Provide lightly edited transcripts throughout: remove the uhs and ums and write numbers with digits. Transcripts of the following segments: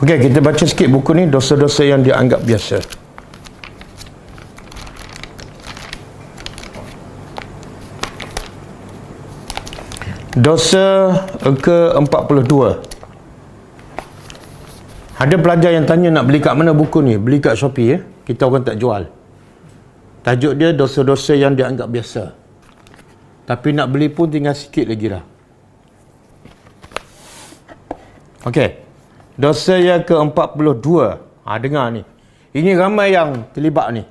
Okey, kita baca sikit buku ni, dosa-dosa yang dianggap biasa. Dosa ke-42. Ada pelajar yang tanya nak beli kat mana buku ni? Beli kat Shopee ya. Kita orang tak jual. Tajuk dia dosa-dosa yang dianggap biasa. Tapi nak beli pun tinggal sikit lagi dah. Okey. Dosa yang ke-42. Dengar ni. Ini ramai yang terlibat ni.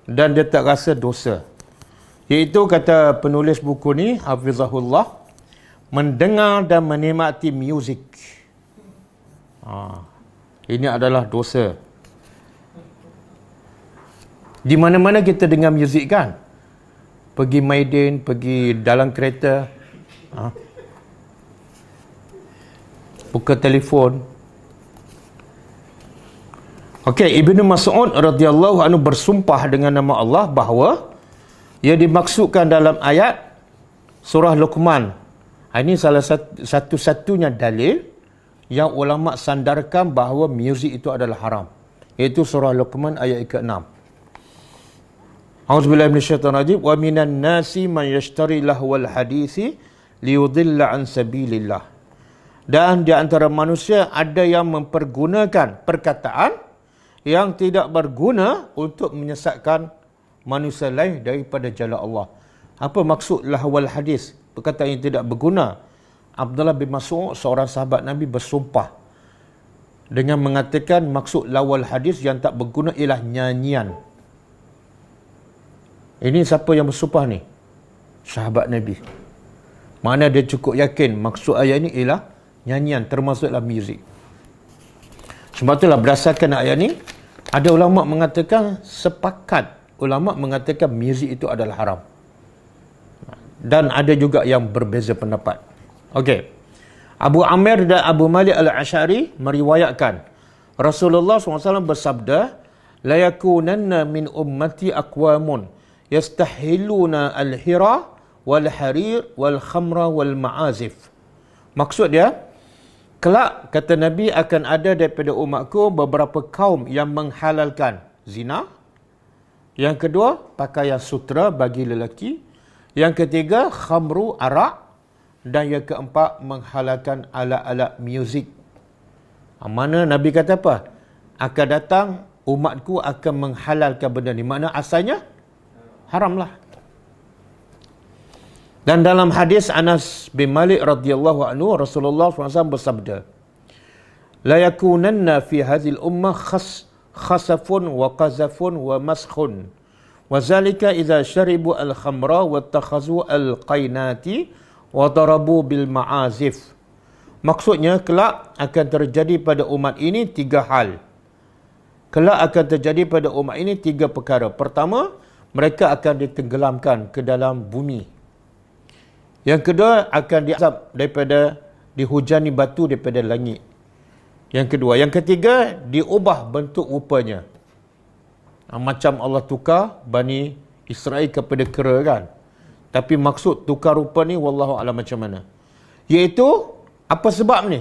Dan dia tak rasa dosa. Iaitu kata penulis buku ni, Hafizahullah, mendengar dan menikmati muzik. Ini adalah dosa. Di mana-mana kita dengar muzik kan? Pergi Maidin, pergi dalam kereta. Buka telefon. Okey, Ibnu Mas'ud radhiyallahu anhu bersumpah dengan nama Allah bahawa ia dimaksudkan dalam ayat surah Luqman. Ini salah satu-satunya dalil yang ulama sandarkan bahawa muzik itu adalah haram. Iaitu surah Luqman ayat ke-6. A'udzubillahi minasyaitonirrajim. Wa minan nasi man yashtari lahwal hadisi liyudilla an sabilillah. Dan di antara manusia ada yang mempergunakan perkataan yang tidak berguna untuk menyesatkan manusia lain daripada jalan Allah. Apa maksud lahwal hadis? Perkataan yang tidak berguna. Abdullah bin Mas'ud, seorang sahabat Nabi, bersumpah dengan mengatakan maksud lahwal hadis yang tak berguna ialah nyanyian. Ini siapa yang bersumpah ni? Sahabat Nabi. Mana dia cukup yakin maksud ayat ini ialah nyanyian, termasuklah muzik. Sebab itulah berdasarkan ayat ni, ada ulama mengatakan, sepakat ulama mengatakan muzik itu adalah haram. Dan ada juga yang berbeza pendapat. Okey. Abu Amir dan Abu Malik Al-Asy'ari meriwayatkan Rasulullah SAW bersabda, la yakunanna min ummati aqwamun yastahiluna al-hira wal harir wal khamra wal ma'azif. Maksud dia, kelak, kata Nabi, akan ada daripada umatku beberapa kaum yang menghalalkan zina. Yang kedua, pakaian sutera bagi lelaki. Yang ketiga, khamru, arak. Dan yang keempat, menghalalkan alat-alat muzik. Mana Nabi kata apa? Akan datang, umatku akan menghalalkan benda ni. Makna asalnya, haramlah. Dan dalam hadis Anas bin Malik radhiyallahu anhu, Rasulullah SAW bersabda, la yakunanna fi hadhil ummah khasafun wa qazafun wa maskhun wa zalika idza syaribu al-khamra wa takhazu al-qainati wa darabu bil ma'azif. Maksudnya, kelak akan terjadi pada umat ini tiga hal. Kelak akan terjadi pada umat ini tiga perkara. Pertama, mereka akan ditenggelamkan ke dalam bumi. Yang kedua, akan diazab daripada dihujani batu daripada langit. Yang kedua. Yang ketiga, diubah bentuk rupanya. Macam Allah tukar Bani Israel kepada kera kan. Tapi maksud tukar rupa ni, wallahu a'lam macam mana. Iaitu, apa sebab ni?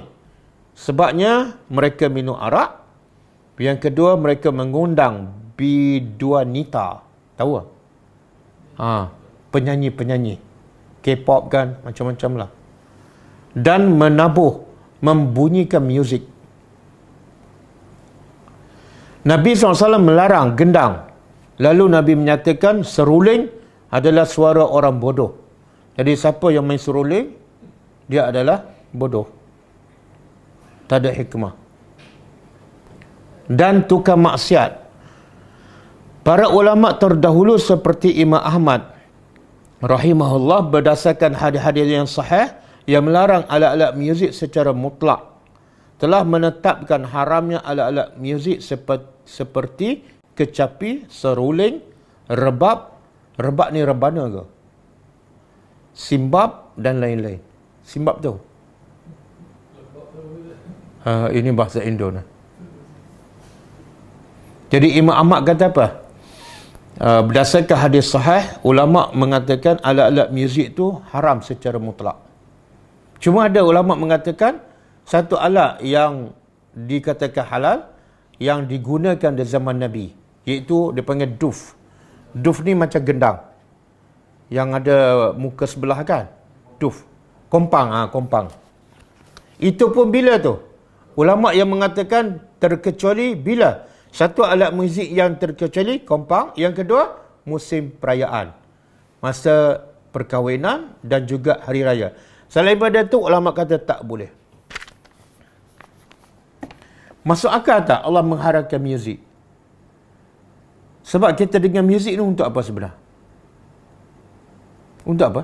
Sebabnya, mereka minum arak. Yang kedua, mereka mengundang biduanita. Tahu tak? Penyanyi-penyanyi. K-pop kan, macam-macam lah. Dan menabuh, membunyikan muzik. Nabi SAW melarang gendang. Lalu Nabi menyatakan seruling adalah suara orang bodoh. Jadi siapa yang main seruling, dia adalah bodoh. Tak ada hikmah. Dan tukar maksiat. Para ulama terdahulu seperti Imam Ahmad rahimahullah berdasarkan hadis-hadis yang sahih yang melarang alat-alat muzik secara mutlak, telah menetapkan haramnya alat-alat muzik seperti kecapi, seruling, rebab. Rebab ni rebana ke? Simbab dan lain-lain. Simbab tu? Ini bahasa Indo. Jadi Imam Ahmad kata apa? Berdasarkan hadis sahih, ulama mengatakan alat-alat muzik itu haram secara mutlak. Cuma ada ulama mengatakan satu alat yang dikatakan halal yang digunakan di zaman Nabi, iaitu dipanggil duf. Duf ni macam gendang yang ada muka sebelah kan, duf. Kompang, kompang. Itu pun bila tu? Ulama yang mengatakan terkecuali bila? Satu, alat muzik yang terkecuali kompang. Yang kedua, musim perayaan, masa perkahwinan dan juga hari raya. Selain daripada tu, ulama kata tak boleh. Masuk akal tak Allah mengharamkan muzik? Sebab kita dengar muzik ni untuk apa sebenarnya? Untuk apa?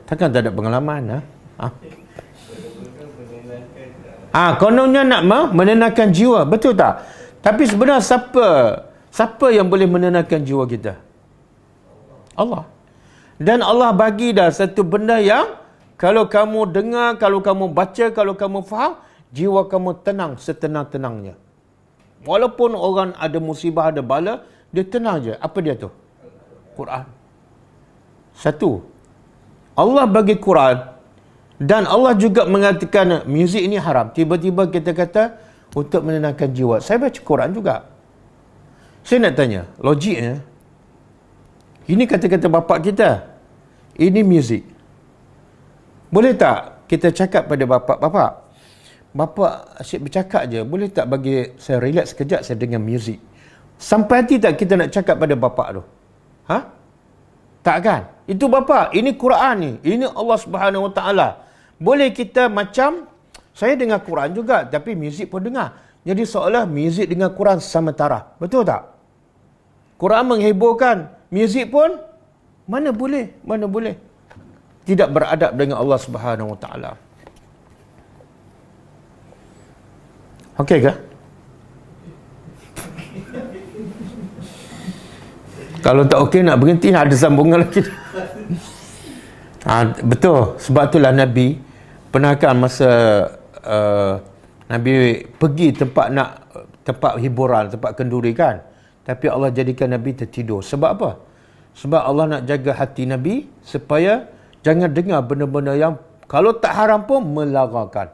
Takkan tak ada pengalaman, kononnya nak menenangkan jiwa, betul tak? Tapi sebenarnya siapa yang boleh menenangkan jiwa kita? Allah. Dan Allah bagi dah satu benda yang kalau kamu dengar, kalau kamu baca, kalau kamu faham, jiwa kamu tenang setenang-tenangnya. Walaupun orang ada musibah, ada bala, dia tenang je. Apa dia tu? Quran. Satu, Allah bagi Quran, dan Allah juga mengatakan muzik ini haram. Tiba-tiba kita kata untuk menenangkan jiwa. Saya baca Quran juga. Saya nak tanya, logiknya, ini kata-kata bapak kita, ini muzik. Boleh tak kita cakap pada bapak asyik bercakap je, boleh tak bagi saya relax sekejap, saya dengar muzik? Sampai hati tak kita nak cakap pada bapak tu? Tak kan? Itu bapak, ini Quran ni, ini Allah Subhanahu Wa Taala. Boleh kita macam, saya dengar Quran juga, tapi muzik pun dengar. Jadi seolah muzik dengan Quran sama taraf. Betul tak? Quran menghiburkan, muzik pun mana boleh. Tidak beradab dengan Allah Subhanahu Wa Taala. Okey ke? Kalau tak okey nak berhenti, nak ada sambungan lagi. Betul. Sebab itulah Nabi pernah kan masa Nabi pergi tempat hiburan, tempat kenduri kan. Tapi Allah jadikan Nabi tertidur. Sebab apa? Sebab Allah nak jaga hati Nabi supaya jangan dengar benda-benda yang kalau tak haram pun melarangkan.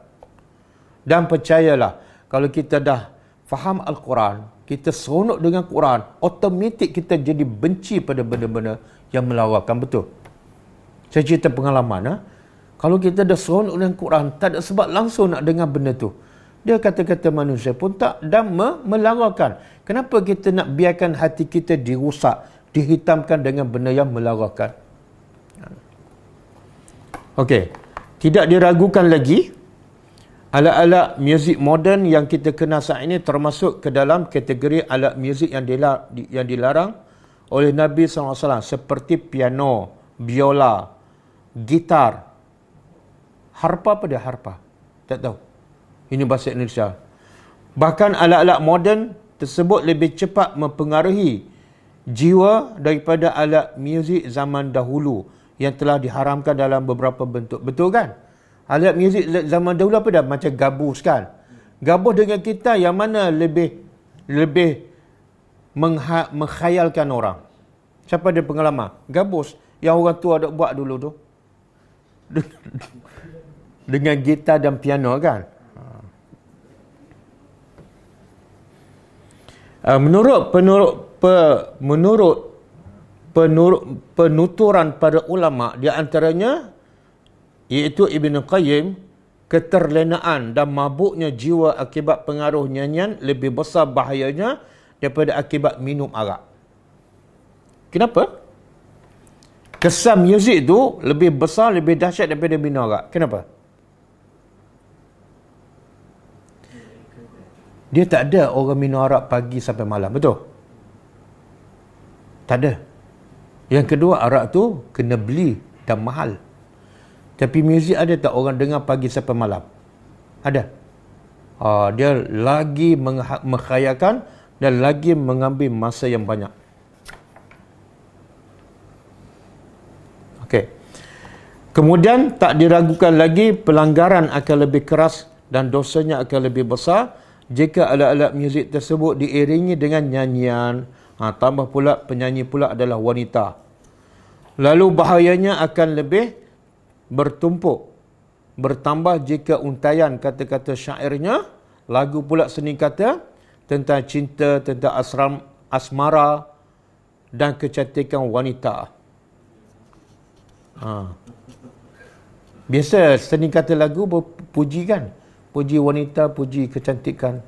Dan percayalah, kalau kita dah faham Al-Quran, kita seronok dengan Quran, automatik kita jadi benci pada benda-benda yang melarangkan. Betul? Saya cerita pengalaman. Kalau kita dah seronok dengan Quran, tak ada sebab langsung nak dengar benda tu. Dia kata-kata manusia pun tak, dan melarangkan. Kenapa kita nak biarkan hati kita dirusak, dihitamkan dengan benda yang melarangkan? Okey. Tidak diragukan lagi, alat-alat muzik moden yang kita kenal saat ini termasuk ke dalam kategori alat muzik yang dilarang oleh Nabi SAW, seperti piano, biola, gitar. Harpa apa dia? Harpa? Tak tahu. Ini bahasa Indonesia. Bahkan alat-alat moden tersebut lebih cepat mempengaruhi jiwa daripada alat muzik zaman dahulu yang telah diharamkan dalam beberapa bentuk. Betul kan? Alat muzik zaman dahulu apa dah? Macam gabus kan? Gabus dengan kita yang mana lebih mengkhayalkan orang? Siapa ada pengalaman? Gabus yang orang tua ada buat dulu tu. Dengan gitar dan piano kan? Menurut penuturan para ulama, di antaranya iaitu Ibn Qayyim, keterlenaan dan mabuknya jiwa akibat pengaruh nyanyian lebih besar bahayanya daripada akibat minum arak. Kenapa? Kesan muzik tu lebih besar, lebih dahsyat daripada minum arak. Kenapa? Dia tak ada orang minum arak pagi sampai malam. Betul? Tak ada. Yang kedua, arak tu kena beli dan mahal. Tapi muzik ada tak orang dengar pagi sampai malam? Ada. Dia lagi mengkhayalkan dan lagi mengambil masa yang banyak. Okey. Kemudian tak diragukan lagi pelanggaran akan lebih keras dan dosanya akan lebih besar jika alat-alat muzik tersebut diiringi dengan nyanyian. Tambah pula penyanyi pula adalah wanita. Lalu bahayanya akan lebih bertumpuk bertambah jika untaian kata-kata syairnya, lagu pula seni kata, tentang cinta, tentang asmara dan kecantikan wanita. Biasa seni kata lagu berpuji kan? Puji wanita, puji kecantikan.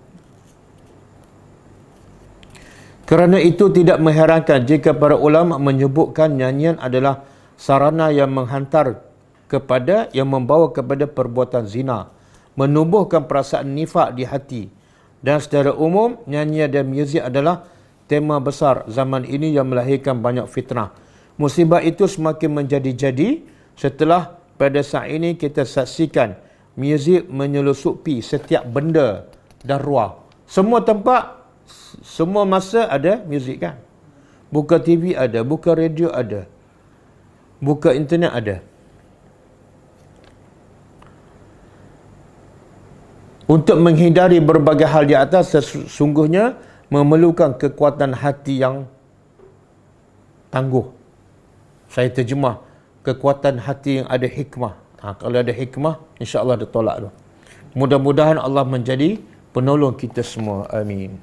Kerana itu tidak mengherankan jika para ulama menyebutkan nyanyian adalah sarana yang membawa kepada perbuatan zina, menumbuhkan perasaan nifak di hati. Dan secara umum, nyanyian dan muzik adalah tema besar zaman ini yang melahirkan banyak fitnah. Musibah itu semakin menjadi-jadi setelah pada saat ini kita saksikan muzik menyelusupi setiap benda dan ruang. Semua tempat, semua masa ada muzik kan. Buka TV ada, buka radio ada, buka internet ada. Untuk menghindari berbagai hal di atas, sesungguhnya memerlukan kekuatan hati yang tangguh. Saya terjemah, kekuatan hati yang ada hikmah. Kalau ada hikmah, insya Allah dia tolak tu. Mudah-mudahan Allah menjadi penolong kita semua. Amin.